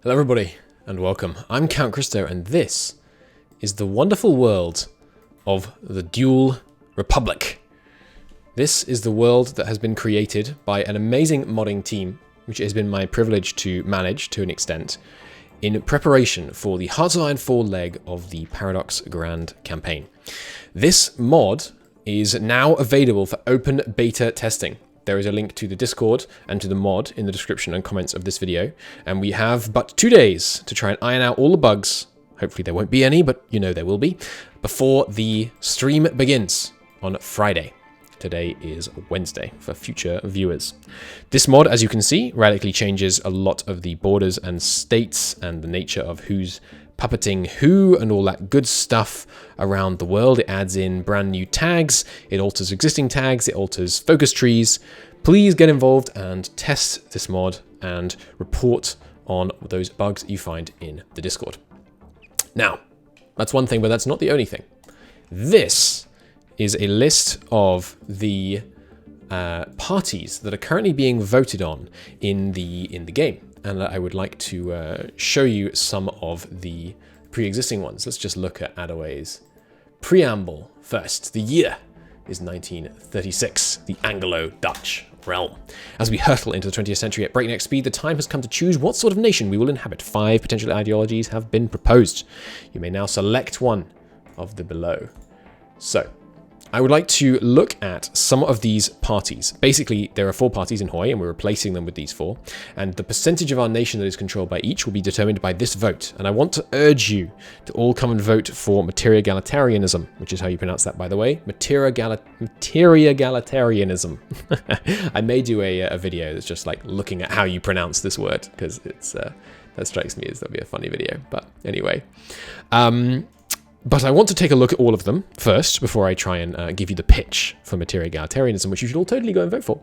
Hello everybody, and welcome. I'm Count Christo, and this is the wonderful world of the Dual Republic. This is the world that has been created by an amazing modding team, which it has been my privilege to manage to an extent, in preparation for the Hearts of Iron 4 leg of the Paradox Grand campaign. This mod is now available for open beta testing. There is a link to the Discord and to the mod in the description and comments of this video. And we have but 2 days to try and iron out all the bugs. Hopefully there won't be any, but you know there will be, before the stream begins on Friday. Today is Wednesday for future viewers. This mod, as you can see, radically changes a lot of the borders and states and the nature of who's puppeting who and all that good stuff around the world. It adds in brand new tags, it alters existing tags, it alters focus trees. Please get involved and test this mod and report on those bugs you find in the Discord. Now, that's one thing, but that's not the only thing. This is a list of the parties that are currently being voted on in the game. And I would like to show you some of the pre-existing ones. Let's just look at Adaway's preamble first. The year is 1936, the Anglo-Dutch realm. As we hurtle into the 20th century at breakneck speed, the time has come to choose what sort of nation we will inhabit. 5 potential ideologies have been proposed. You may now select one of the below. So, I would like to look at some of these parties. Basically, there are 4 parties in Hoi, and we're replacing them with these 4. And the percentage of our nation that is controlled by each will be determined by this vote. And I want to urge you to all come and vote for Materigalitarianism, which is how you pronounce that, by the way. Materigalitarianism. I may do a video that's just like looking at how you pronounce this word, because it's that strikes me as that'll be a funny video. But anyway. But I want to take a look at all of them first before I try and give you the pitch for Materigalitarianism, which you should all totally go and vote for.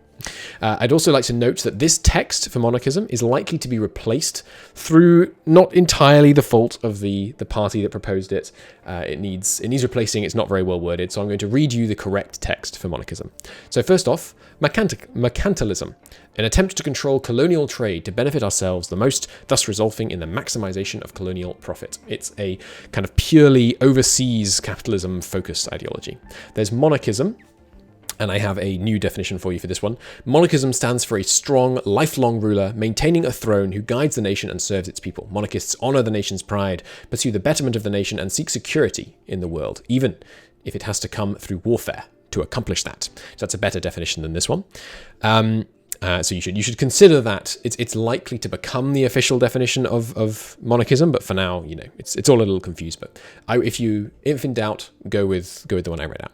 I'd also like to note that this text for monarchism is likely to be replaced through not entirely the fault of the party that proposed it. It needs replacing. It's not very well worded, so I'm going to read you the correct text for monarchism. So first off, mercantilism, an attempt to control colonial trade to benefit ourselves the most, thus resulting in the maximization of colonial profit. It's a kind of purely overseas capitalism focused ideology. There's monarchism, and I have a new definition for you for this one. Monarchism stands for a strong, lifelong ruler maintaining a throne who guides the nation and serves its people. Monarchists honor the nation's pride, pursue the betterment of the nation, and seek security in the world, even if it has to come through warfare to accomplish that. So that's a better definition than this one. So you should consider that it's likely to become the official definition of monarchism, but for now, you know, it's all a little confused. But if in doubt, go with the one I read out.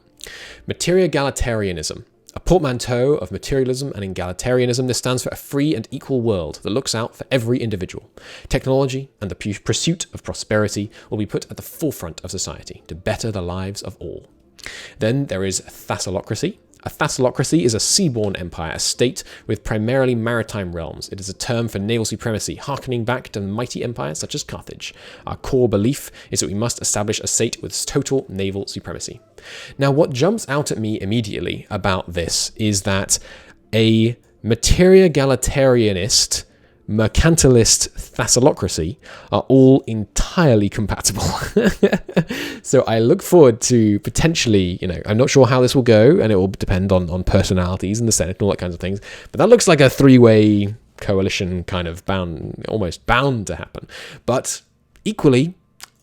Materigalitarianism, a portmanteau of materialism and egalitarianism. This stands for a free and equal world that looks out for every individual. Technology and the pursuit of prosperity will be put at the forefront of society to better the lives of all. Then there is thassalocracy. A thassalocracy is a seaborne empire, a state with primarily maritime realms. It is a term for naval supremacy, harkening back to mighty empires such as Carthage. Our core belief is that we must establish a state with total naval supremacy. Now, what jumps out at me immediately about this is that a Materigalitarianist, mercantilist thassalocracy are all entirely compatible. So I look forward to potentially, you know, I'm not sure how this will go, and it will depend on personalities in the Senate and all that kinds of things, but that looks like a 3-way coalition kind of almost bound to happen. But equally,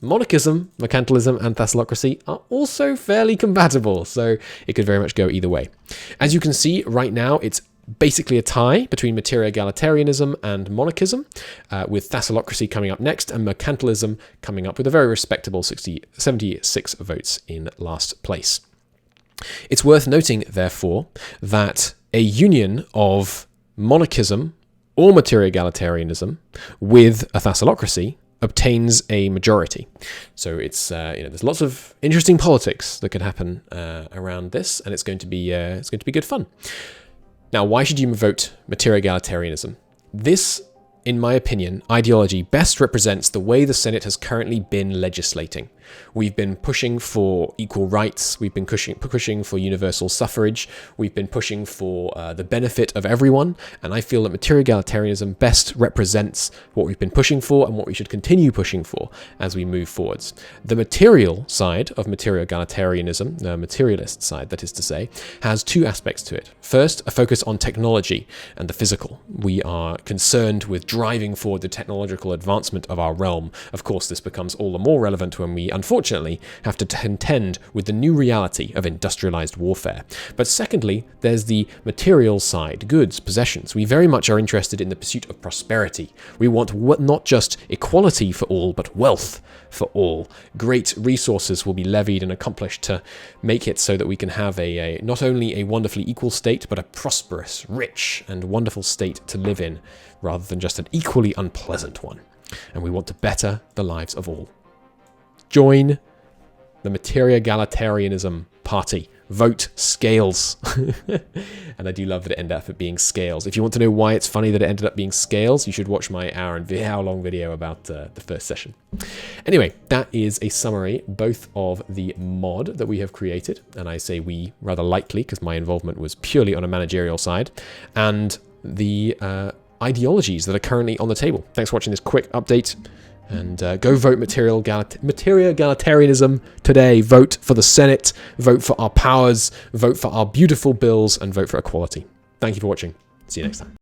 monarchism, mercantilism, and thassalocracy are also fairly compatible, so it could very much go either way. As you can see right now, it's basically a tie between Materigalitarianism and monarchism, with thassalocracy coming up next and mercantilism coming up with a very respectable 76 votes in last place. It's worth noting, therefore, that a union of monarchism or Materigalitarianism with a thassalocracy obtains a majority. So it's there's lots of interesting politics that could happen around this, and it's going to be good fun. Now, why should you vote Materigalitarianism? This in my opinion, ideology best represents the way the Senate has currently been legislating. We've been pushing for equal rights. We've been pushing for universal suffrage. We've been pushing for the benefit of everyone. And I feel that Materigalitarianism best represents what we've been pushing for and what we should continue pushing for as we move forwards. The material side of Materigalitarianism, the materialist side, that is to say, has two aspects to it. First, a focus on technology and the physical. We are concerned with driving forward the technological advancement of our realm. Of course, this becomes all the more relevant when we, unfortunately, have to contend with the new reality of industrialized warfare. But secondly, there's the material side, goods, possessions. We very much are interested in the pursuit of prosperity. We want not just equality for all, but wealth for all. Great resources will be levied and accomplished to make it so that we can have not only a wonderfully equal state, but a prosperous, rich, and wonderful state to live in, rather than just an equally unpleasant one. And we want to better the lives of all. Join the Materigalitarianism party. Vote scales. And I do love that it ended up being scales. If you want to know why it's funny that it ended up being scales, you should watch my hour-long video about the first session. Anyway, that is a summary both of the mod that we have created, and I say we rather lightly because my involvement was purely on a managerial side, and the ideologies that are currently on the table. Thanks for watching this quick update. And go vote Materigalitarianism today. Vote for the Senate, vote for our powers, vote for our beautiful bills, and vote for equality. Thank you for watching. See you next time.